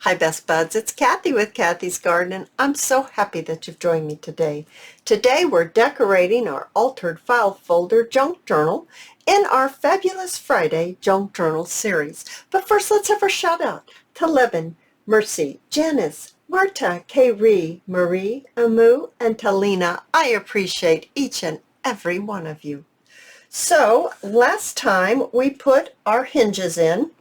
Hi Best Buds, it's Cathy with Cathy's Garden, and I'm so happy that you've joined me today. Today we're decorating our altered file folder junk journal in our Fabulous Friday junk journal series. But first let's have our shout out to Levin, Mercy, Janice, Marta, Kay Marie, Amu, and Talina. I appreciate each and every one of you. So last time we put our hinges in.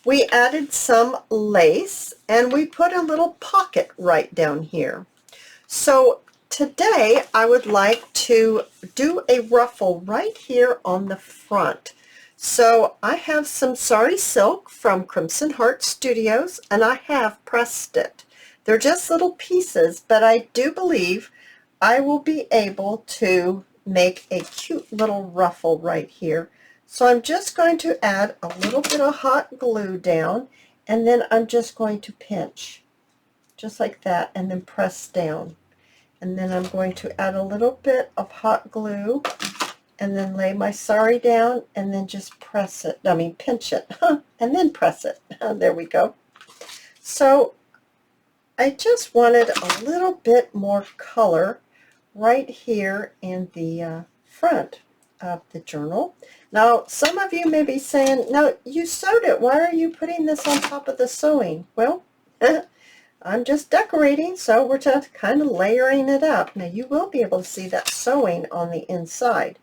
We added some lace and we put a little pocket right down here. So today I would like to do a ruffle right here on the front. So I have some Sari silk from Crimson Heart Studios and I have pressed it. They're just little pieces, but I do believe I will be able to make a cute little ruffle right here. So I'm just going to add a little bit of hot glue down, and then I'm just going to pinch just like that and then press down. And then I'm going to add a little bit of hot glue and then lay my Sari down and then just press it, pinch it, and then press it. There we go. So I just wanted a little bit more color right here in the front of the journal. Now, some of you may be saying, no, you sewed it. Why are you putting this on top of the sewing? Well, I'm just decorating, so we're just kind of layering it up. Now, you will be able to see that sewing on the inside.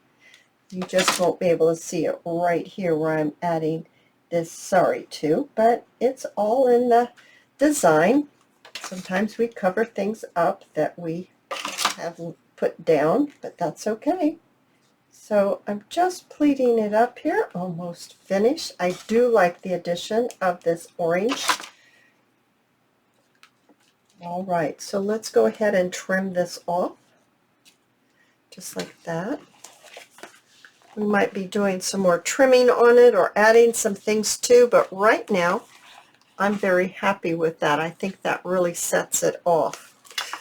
You just won't be able to see it right here where I'm adding this Sari to, but it's all in the design. Sometimes we cover things up that we haven't put down, but that's okay. So I'm just pleating it up here, almost finished. I do like the addition of this orange. All right, so let's go ahead and trim this off, just like that. We might be doing some more trimming on it or adding some things too, but right now I'm very happy with that. I think that really sets it off.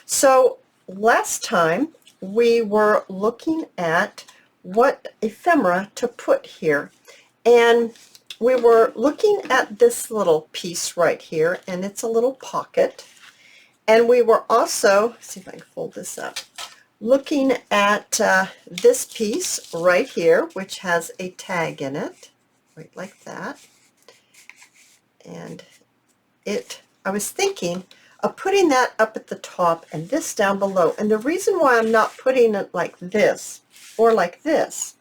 So last time we were looking at what ephemera to put here, and we were looking at this little piece right here, and it's a little pocket, and we were also, see if I can fold this up, looking at this piece right here, which has a tag in it, right like that. And I was thinking of putting that up at the top and this down below, and the reason why I'm not putting it like this or like this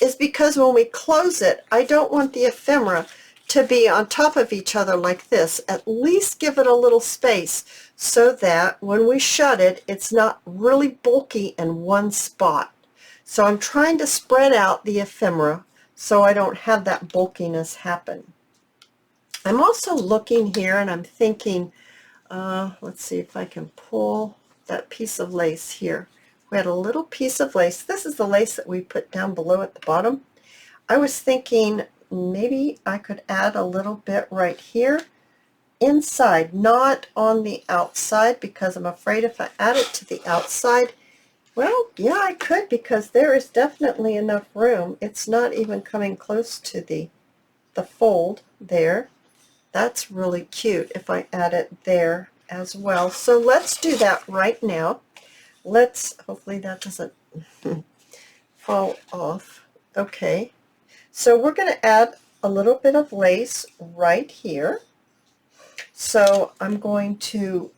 is because when we close it, I don't want the ephemera to be on top of each other like this. At least give it a little space so that when we shut it, it's not really bulky in one spot. So I'm trying to spread out the ephemera so I don't have that bulkiness happen. I'm also looking here and I'm thinking, let's see if I can pull that piece of lace here. We had a little piece of lace. This is the lace that we put down below at the bottom. I was thinking maybe I could add a little bit right here inside, not on the outside, because I'm afraid if I add it to the outside, well, yeah, I could, because there is definitely enough room. It's not even coming close to the fold there. That's really cute if I add it there as well. So let's do that right now. Hopefully that doesn't fall off. Okay, so we're going to add a little bit of lace right here. So I'm going to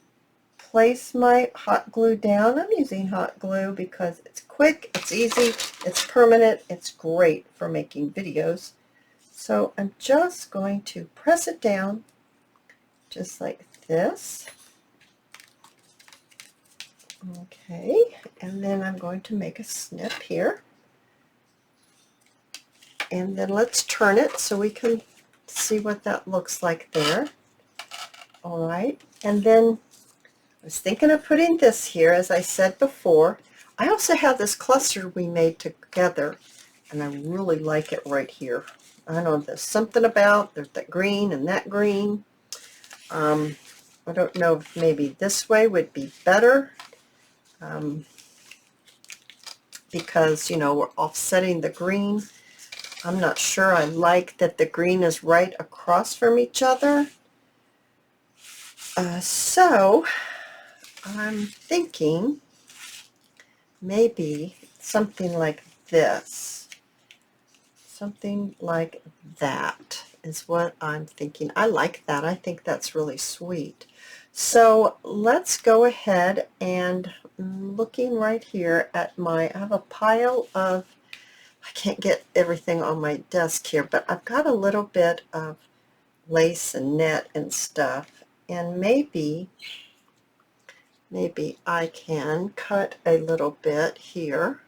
place my hot glue down. I'm using hot glue because it's quick, it's easy, it's permanent, it's great for making videos. So I'm just going to press it down just like this. Okay, and then I'm going to make a snip here. And then let's turn it so we can see what that looks like there. All right, and then I was thinking of putting this here, as I said before. I also have this cluster we made together, and I really like it right here. I don't know, there's something about, there's that green and that green. I don't know if maybe this way would be better, because, you know, we're offsetting the green. I'm not sure I like that the green is right across from each other. So I'm thinking maybe something like this. Something like that is what I'm thinking. I like that. I think that's really sweet. So let's go ahead and looking right here at I have a pile of, I can't get everything on my desk here, but I've got a little bit of lace and net and stuff, and maybe I can cut a little bit here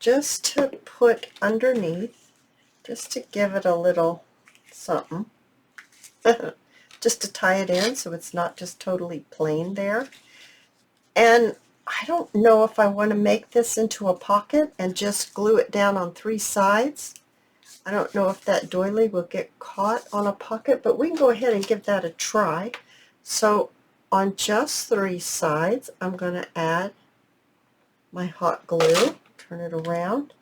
just to put underneath, just to give it a little something, just to tie it in so it's not just totally plain there. And I don't know if I want to make this into a pocket and just glue it down on 3 sides. I don't know if that doily will get caught on a pocket, but we can go ahead and give that a try. So on just 3 sides, I'm going to add my hot glue, turn it around.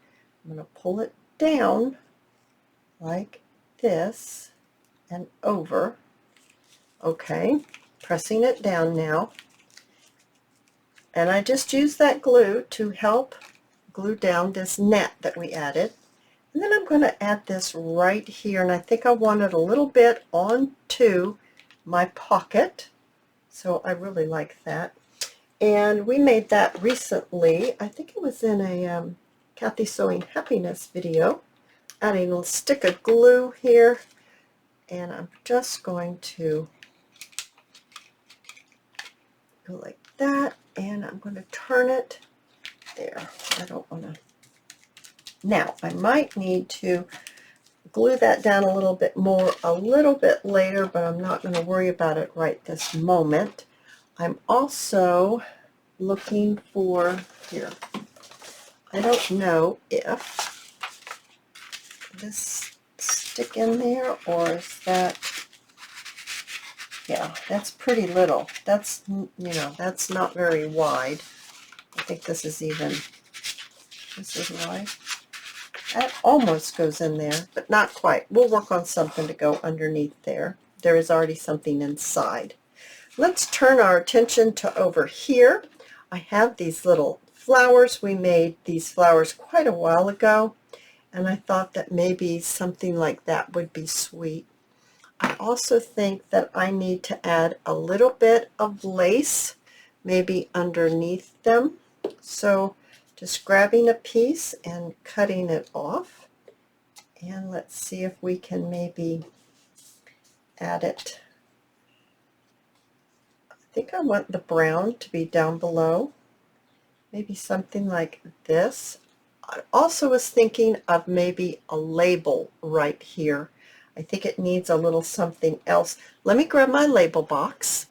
I'm going to pull it down like this and over. Okay, pressing it down now. And I just use that glue to help glue down this net that we added. And then I'm going to add this right here, and I think I want it a little bit onto my pocket. So I really like that. And we made that recently. I think it was in a Cathy Sewing Happiness video. Adding a stick of glue here, and I'm just going to go like that, and I'm going to turn it there. I don't want to. Now I might need to glue that down a little bit more a little bit later, but I'm not going to worry about it right this moment. I'm also looking for here. I don't know if this stick in there, or is that, yeah, that's pretty little. That's, you know, that's not very wide. I think this is wide. That almost goes in there, but not quite. We'll work on something to go underneath there. There is already something inside. Let's turn our attention to over here. I have these little flowers. We made these flowers quite a while ago, and I thought that maybe something like that would be sweet. I also think that I need to add a little bit of lace, maybe underneath them. So just grabbing a piece and cutting it off. And let's see if we can maybe add it. I think I want the brown to be down below. Maybe something like this. I also was thinking of maybe a label right here. I think it needs a little something else. Let me grab my label box.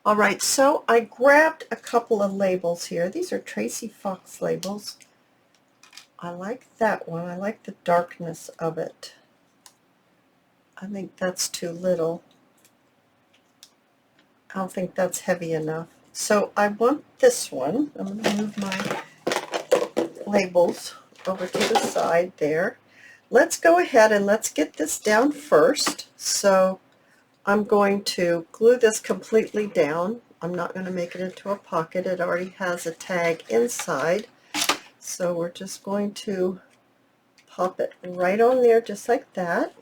All right, so I grabbed a couple of labels here. These are Tracy Fox labels. I like that one. I like the darkness of it. I think that's too little. I don't think that's heavy enough. So I want this one. I'm going to move my labels over to the side there. Let's go ahead and let's get this down first. So I'm going to glue this completely down. I'm not going to make it into a pocket. It already has a tag inside. So we're just going to pop it right on there just like that.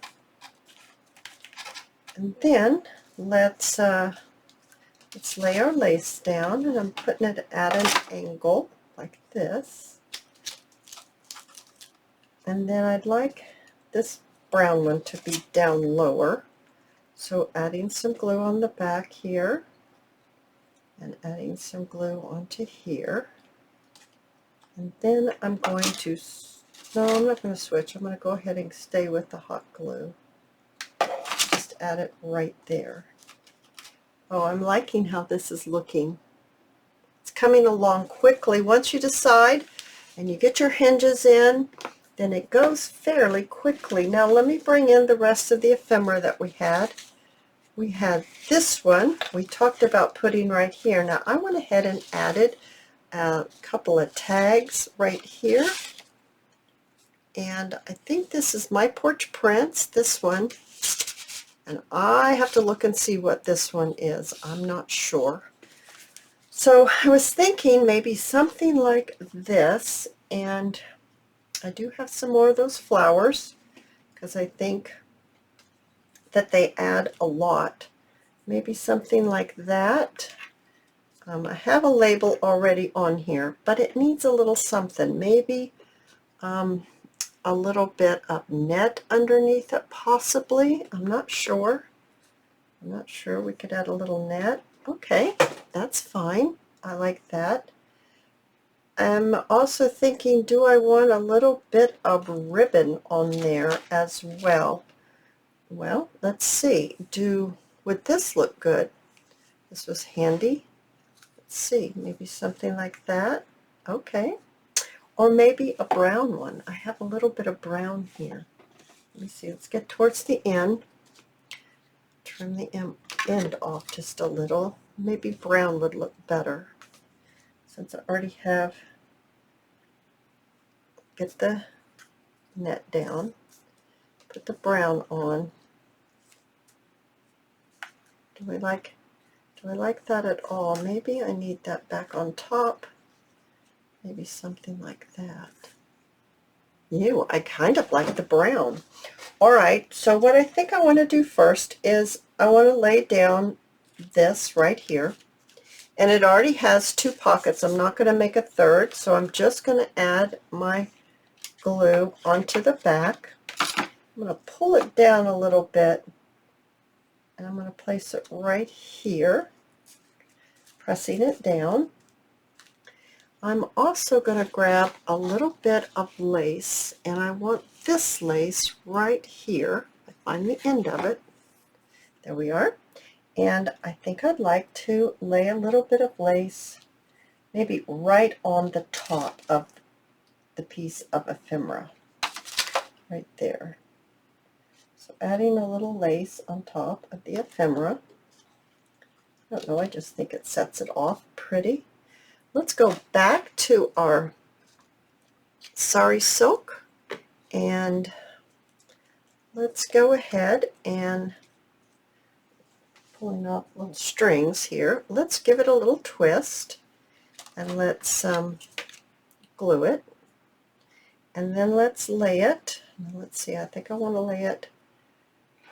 And then let's lay our lace down, and I'm putting it at an angle like this. And then I'd like this brown one to be down lower. So adding some glue on the back here, and adding some glue onto here. And then I'm going to, no, I'm not going to switch. I'm going to go ahead and stay with the hot glue. Just add it right there. Oh, I'm liking how this is looking. It's coming along quickly. Once you decide and you get your hinges in, then it goes fairly quickly. Now let me bring in the rest of the ephemera that we had. We had this one we talked about putting right here. Now I went ahead and added a couple of tags right here. And I think this is My Porch Prints, this one. And I have to look and see what this one is. I'm not sure. So I was thinking maybe something like this, and I do have some more of those flowers because I think that they add a lot. Maybe something like that. I have a label already on here, but it needs a little something. Maybe a little bit of net underneath it, possibly. I'm not sure. We could add a little net. Okay, that's fine. I like that. I'm also thinking, do I want a little bit of ribbon on there as well? Well, let's see. Would this look good? This was handy. Let's see, maybe something like that. Okay. Or maybe a brown one. I have a little bit of brown here. Let me see. Let's get towards the end. Trim the end off just a little. Maybe brown would look better. Since I already have, get the net down, put the brown on. Do I like that at all? Maybe I need that back on top. Maybe something like that. I kind of like the brown. All right, so what I think I want to do first is I want to lay down this right here. And it already has 2 pockets. I'm not going to make a third, so I'm just going to add my glue onto the back. I'm going to pull it down a little bit, and I'm going to place it right here, pressing it down. I'm also going to grab a little bit of lace, and I want this lace right here. I find the end of it. There we are. And I think I'd like to lay a little bit of lace maybe right on the top of the piece of ephemera, right there. So adding a little lace on top of the ephemera. I don't know, I just think it sets it off pretty. Let's go back to our Sari silk, and let's go ahead and pulling off little strings here. Let's give it a little twist, and let's glue it, and then let's lay it. Let's see, I think I want to lay it,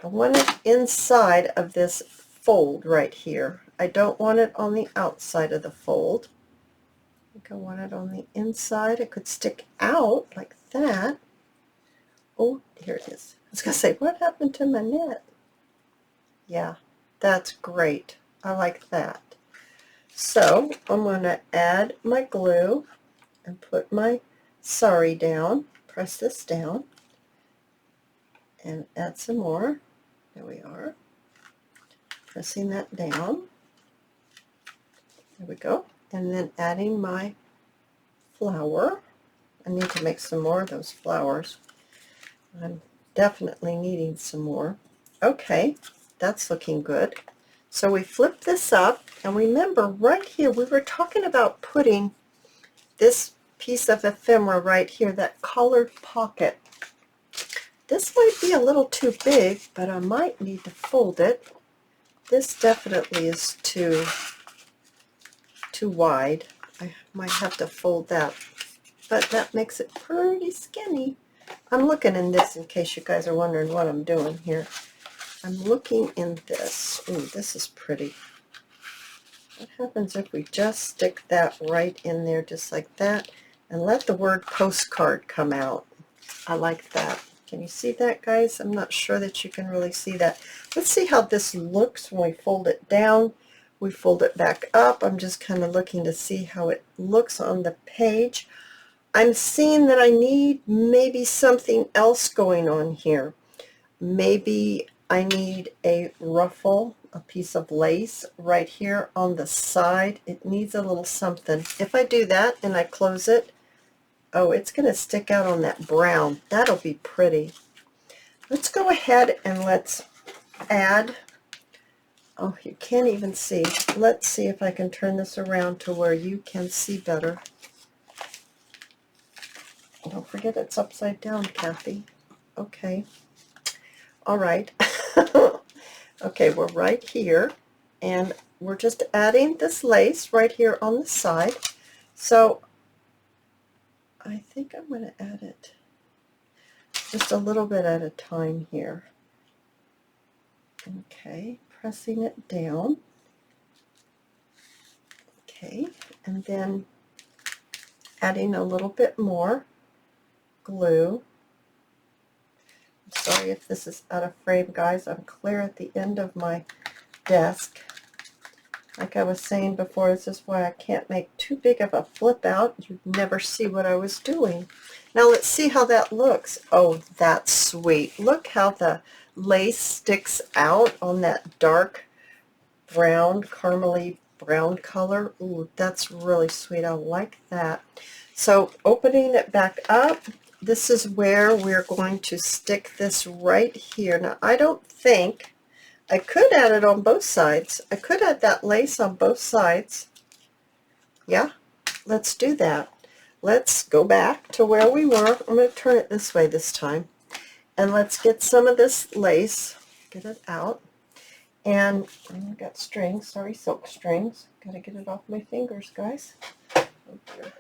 I want it inside of this fold right here. I don't want it on the outside of the fold. I think I want it on the inside. It could stick out like that. Oh, here it is. I was going to say, what happened to my net? Yeah, that's great. I like that. So I'm going to add my glue and put my Sari down. Press this down and add some more. There we are. Pressing that down. There we go. And then adding my flower. I need to make some more of those flowers. I'm definitely needing some more. Okay, that's looking good. So we flip this up, and remember right here we were talking about putting this piece of ephemera right here, that colored pocket. This might be a little too big, but I might need to fold it. This definitely is too wide. I might have to fold that, but that makes it pretty skinny. I'm looking in this in case you guys are wondering what I'm doing here. I'm looking in this. Ooh, this is pretty. What happens if we just stick that right in there just like that and let the word postcard come out? I like that. Can you see that, guys? I'm not sure that you can really see that. Let's see how this looks when we fold it down. We fold it back up. I'm just kind of looking to see how it looks on the page. I'm seeing that I need maybe something else going on here. Maybe I need a ruffle, a piece of lace right here on the side. It needs a little something. If I do that and I close it, oh, it's going to stick out on that brown. That'll be pretty. Let's go ahead and let's add, oh, you can't even see. Let's see if I can turn this around to where you can see better. Don't forget it's upside down, Cathy. Okay. All right. Okay, we're right here, and we're just adding this lace right here on the side. So I think I'm going to add it just a little bit at a time here. Okay, pressing it down. Okay, and then adding a little bit more glue. Sorry if this is out of frame, guys. I'm clear at the end of my desk. Like I was saying before, this is why I can't make too big of a flip out. You'd never see what I was doing. Now let's see how that looks. Oh, that's sweet. Look how the lace sticks out on that dark brown, caramely brown color. Ooh, that's really sweet. I like that. So opening it back up, this is where we're going to stick this right here. Now I don't think, I could add it on both sides. I could add that lace on both sides. Yeah, let's do that. Let's go back to where we were. I'm going to turn it this way this time. And let's get some of this lace, get it out. And I got strings, sorry, silk strings. Got to get it off my fingers, guys. Oh dear.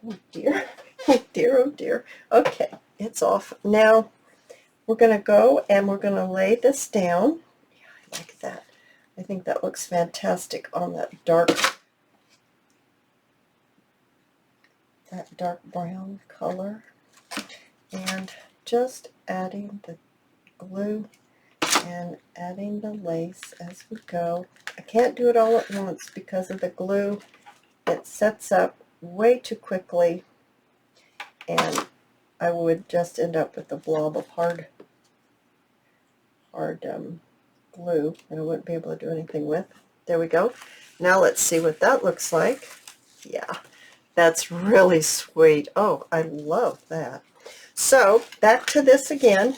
Oh dear. Oh dear, oh dear. Okay, it's off. Now we're going to go and we're going to lay this down. Yeah, I like that. I think that looks fantastic on that dark brown color. And just adding the glue and adding the lace as we go. I can't do it all at once because of the glue. It sets up way too quickly, and I would just end up with a blob of hard glue that I wouldn't be able to do anything with. There we go. Now let's see what that looks like. Yeah, that's really sweet. Oh, I love that. So back to this again.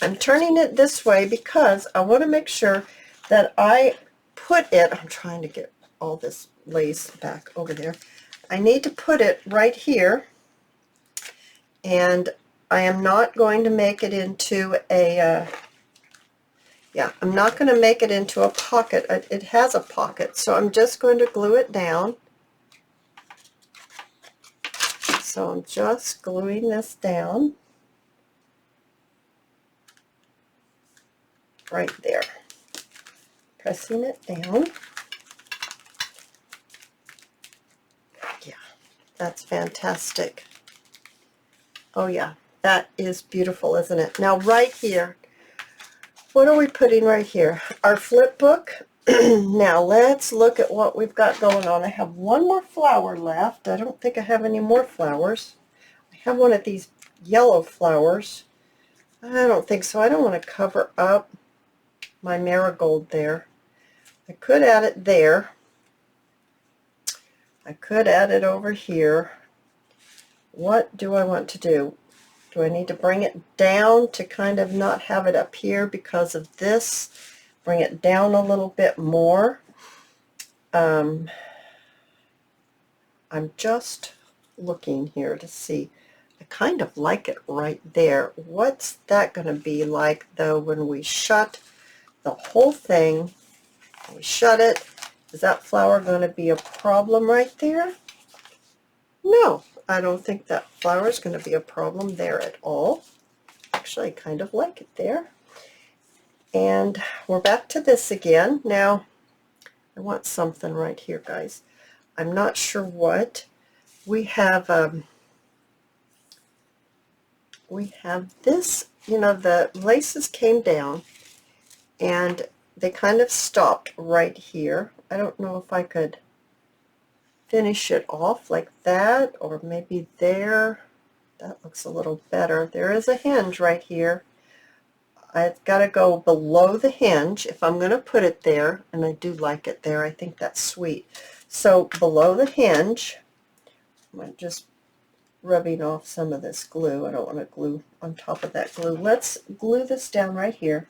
I'm turning it this way because I want to make sure that I put it, I'm trying to get all this lace back over there. I need to put it right here, and I am not going to make it into a, I'm not going to make it into a pocket. It has a pocket, so I'm just going to glue it down. So I'm just gluing this down right there, pressing it down. Yeah, that's fantastic. Oh yeah, that is beautiful, isn't it? Now right here, what are we putting right here? Our flip book. Now let's look at what we've got going on. I have one more flower left. I don't think I have any more flowers. I have one of these yellow flowers. I don't think so. I don't want to cover up my marigold there. I could add it there. I could add it over here. What do I want to do? Do I need to bring it down to kind of not have it up here because of this? Bring it down a little bit more. I'm just looking here to see. I kind of like it right there. What's that going to be like, though, when we shut the whole thing? We shut it. Is that flower going to be a problem right there? No, I don't think that flower is going to be a problem there at all. Actually, I kind of like it there. And we're back to this again. Now, I want something right here, guys. I'm not sure what. We have this, you know, the laces came down and they kind of stopped right here. I don't know if I could finish it off like that, or maybe there. That looks a little better. There is a hinge right here. I've got to go below the hinge if I'm going to put it there, and I do like it there. I think that's sweet. So below the hinge, I'm just rubbing off some of this glue. I don't want to glue on top of that glue. Let's glue this down right here.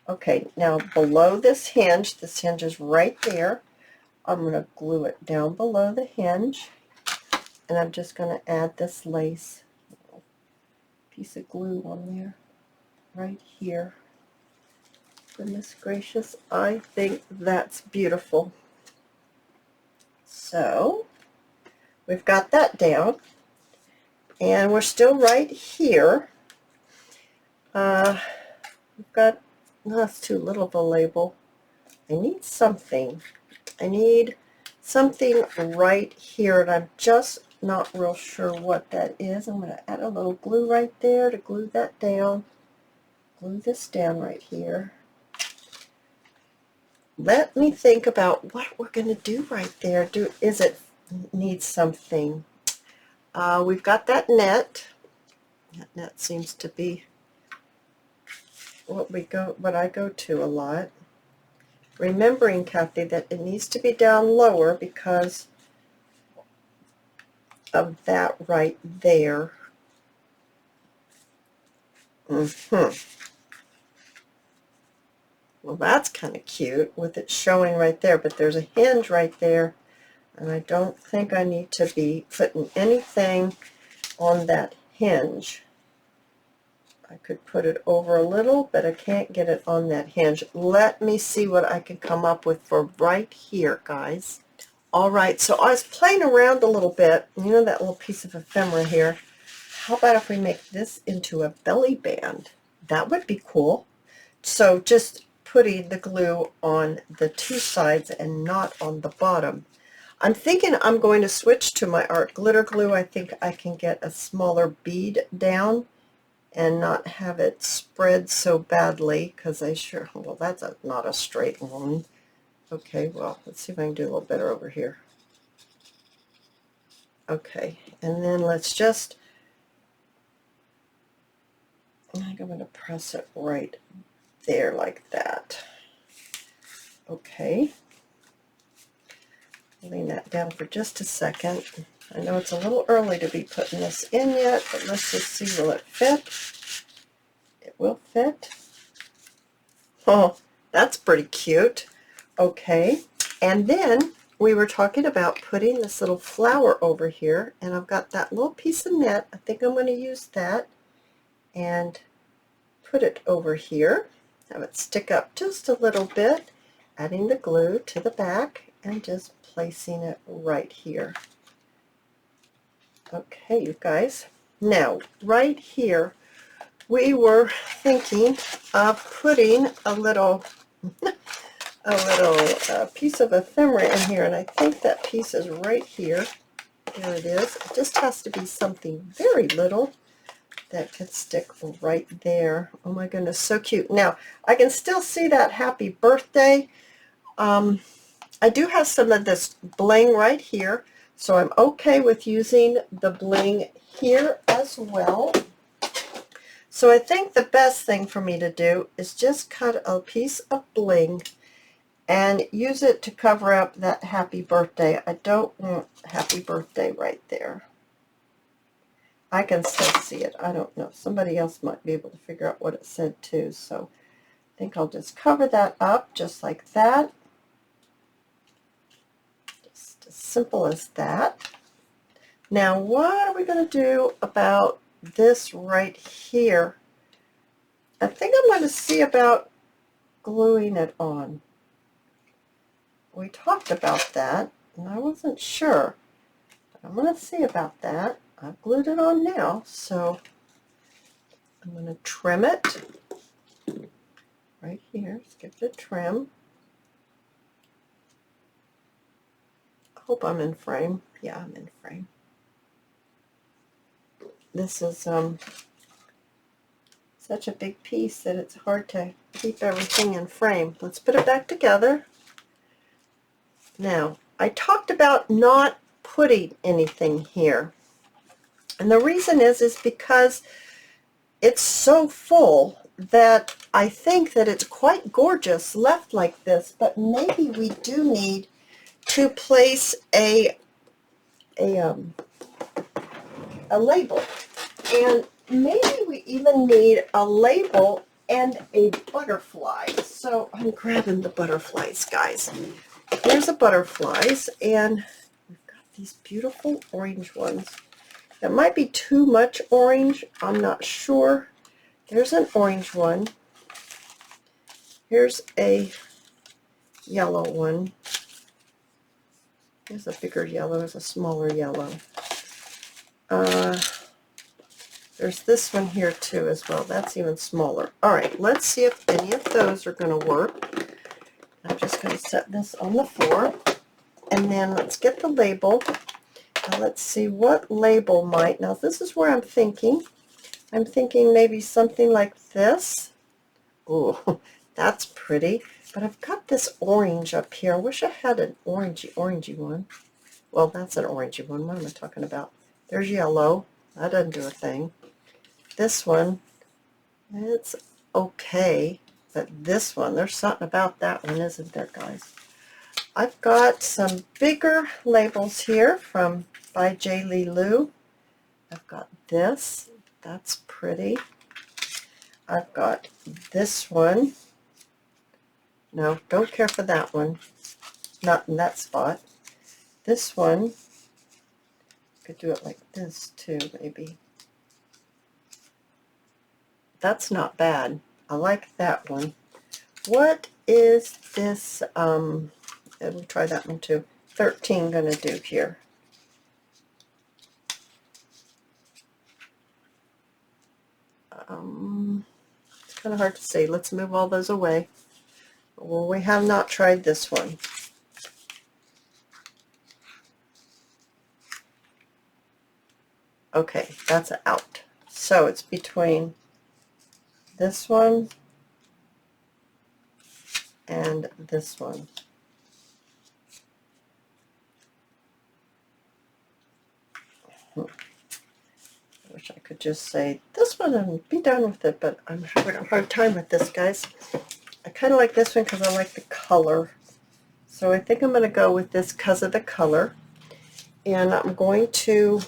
Okay, now below this hinge is right there. I'm going to glue it down below the hinge, and I'm just going to add this lace piece of glue on there right here. Goodness gracious, I think that's beautiful. So we've got that down, and we're still right here. We've got, no, that's too little of a label. I need something. I need something right here, and I'm just not real sure what that is. I'm going to add a little glue right there to glue that down. Glue this down right here. Let me think about what we're going to do right there. Is it need something? We've got that net. That net seems to be what I go to a lot. Remembering, Cathy, that it needs to be down lower because of that right there. Well, that's kind of cute with it showing right there, but there's a hinge right there, and I don't think I need to be putting anything on that hinge. I could put it over a little, but I can't get it on that hinge. Let me see what I can come up with for right here, guys. All right, so I was playing around a little bit. You know that little piece of ephemera here? How about if we make this into a belly band? That would be cool. So just putting the glue on the two sides and not on the bottom. I'm thinking I'm going to switch to my art glitter glue. I think I can get a smaller bead down and not have it spread so badly, because well, that's not a straight one. Okay, well, let's see if I can do a little better over here. Okay, and then let's just, I think I'm going to press it right there like that. Okay, lean that down for just a second. I know it's a little early to be putting this in yet, but let's just see, will it fit? It will fit. Oh, that's pretty cute. Okay, and then we were talking about putting this little flower over here, and I've got that little piece of net. I think I'm going to use that and put it over here. Have it stick up just a little bit, adding the glue to the back and just placing it right here. Okay, you guys. Now, right here, we were thinking of putting a little piece of ephemera in here, and I think that piece is right here. There it is. It just has to be something very little that could stick right there. Oh my goodness, so cute. Now, I can still see that happy birthday. I do have some of this bling right here, so I'm okay with using the bling here as well. So I think the best thing for me to do is just cut a piece of bling and use it to cover up that happy birthday. I don't want happy birthday right there. I can still see it. I don't know. Somebody else might be able to figure out what it said too. So I think I'll just cover that up just like that. Just as simple as that. Now what are we going to do about this right here? I think I'm going to see about gluing it on. We talked about that, and I wasn't sure. But I'm going to see about that. I've glued it on now, so I'm going to trim it right here. Skip the trim. I hope I'm in frame. Yeah, I'm in frame. This is such a big piece that it's hard to keep everything in frame. Let's put it back together. Now, I talked about not putting anything here. And the reason is because it's so full that I think that it's quite gorgeous left like this, but maybe we do need to place a label. And maybe we even need a label and a butterfly. So I'm grabbing the butterflies, guys. Here's the butterflies, and we've got these beautiful orange ones. That might be too much orange. I'm not sure. There's an orange one. Here's a yellow one. There's a bigger yellow, there's a smaller yellow. There's this one here too as well. That's even smaller. All right, let's see if any of those are going to work. I'm just going to set this on the floor, and then let's get the label. And let's see what label might. Now this is where I'm thinking. I'm thinking maybe something like this. Oh, that's pretty. But I've got this orange up here. I wish I had an orangey one. Well, that's an orangey one. What am I talking about? There's yellow. That doesn't do a thing. This one, it's okay. But this one, there's something about that one, isn't there, guys? I've got some bigger labels here from by J. Lee Lou. I've got this. That's pretty. I've got this one. No, don't care for that one. Not in that spot. This one, could do it like this too, maybe. That's not bad. I like that one. What is this, and we'll try that one too, 13 going to do here? It's kind of hard to say. Let's move all those away. Well, we have not tried this one. Okay, that's out. So it's between this one and this one. I wish I could just say this one and be done with it, but I'm having a hard time with this, guys. I kind of like this one because I like the color. So I think I'm going to go with this because of the color. And I'm going to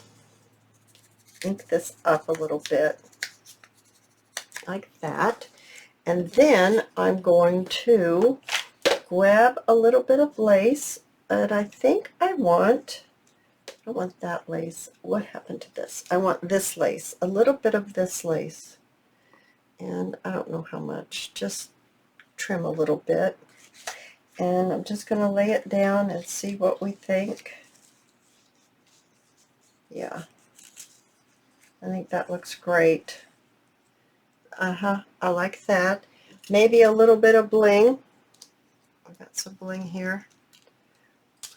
ink this up a little bit like that. And then I'm going to grab a little bit of lace. And I think I want that lace. What happened to this? I want this lace, a little bit of this lace. And I don't know how much, just trim a little bit. And I'm just going to lay it down and see what we think. Yeah, I think that looks great. I like that. Maybe a little bit of bling. I've got some bling here.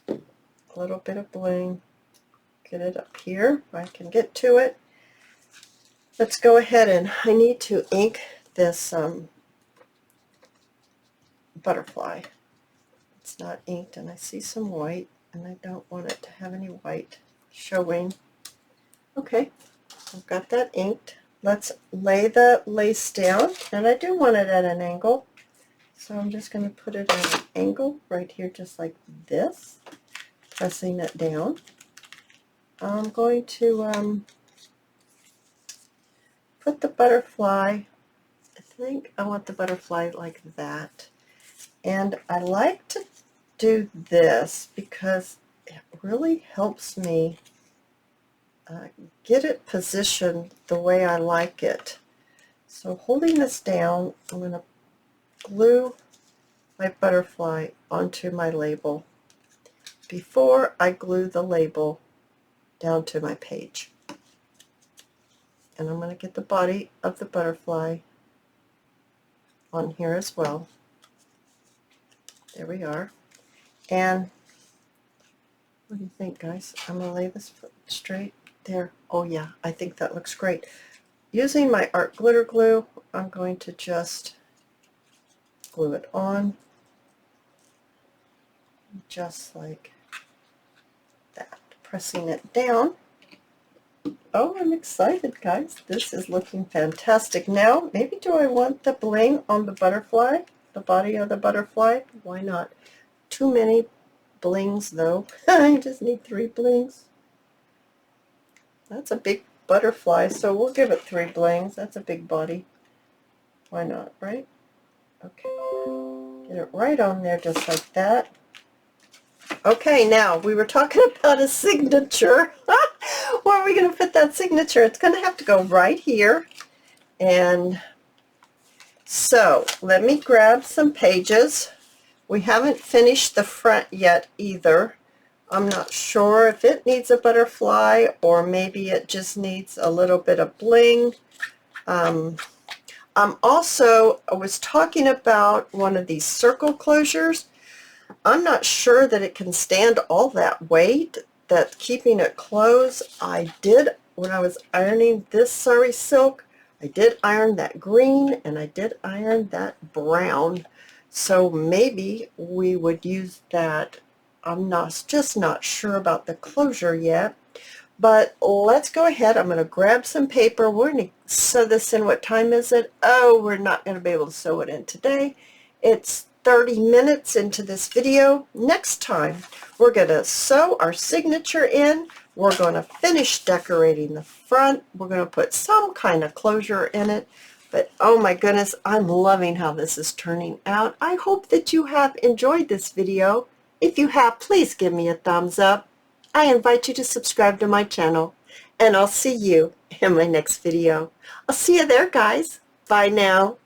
A little bit of bling. Get it up here if I can get to it. Let's go ahead, and I need to ink this butterfly. It's not inked, and I see some white, and I don't want it to have any white showing. Okay, I've got that inked. Let's lay the lace down, and I do want it at an angle, so I'm just going to put it at an angle right here, just like this, pressing it down. I'm going to put the butterfly, I think I want the butterfly like that. And I like to do this because it really helps me get it positioned the way I like it. So holding this down, I'm going to glue my butterfly onto my label before I glue the label down to my page. And I'm going to get the body of the butterfly on here as well. There we are. And what do you think, guys? I'm going to lay this straight there. Oh yeah, I think that looks great. Using my art glitter glue, I'm going to just glue it on just like that, pressing it down. Oh, I'm excited, guys. This is looking fantastic. Now, maybe do I want the bling on the butterfly, the body of the butterfly? Why not? Too many blings, though. I just need 3 blings. That's a big butterfly, so we'll give it 3 blings. That's a big body. Why not, right? Okay. Get it right on there just like that. Okay, now, we were talking about a signature. Where are we going to put that signature? It's going to have to go right here. And So let me grab some pages. We haven't finished the front yet either. I'm not sure if it needs a butterfly or maybe it just needs a little bit of bling. I was talking about one of these circle closures. I'm not sure that it can stand all that weight, that keeping it closed. When I was ironing this Sari silk, I did iron that green and I did iron that brown. So maybe we would use that. I'm just not sure about the closure yet. But let's go ahead. I'm going to grab some paper. We're going to sew this in. What time is it? Oh, we're not going to be able to sew it in today. It's 30 minutes into this video. Next time, we're going to sew our signature in. We're going to finish decorating the front. We're going to put some kind of closure in it. But oh my goodness, I'm loving how this is turning out. I hope that you have enjoyed this video. If you have, please give me a thumbs up. I invite you to subscribe to my channel, and I'll see you in my next video. I'll see you there, guys. Bye now.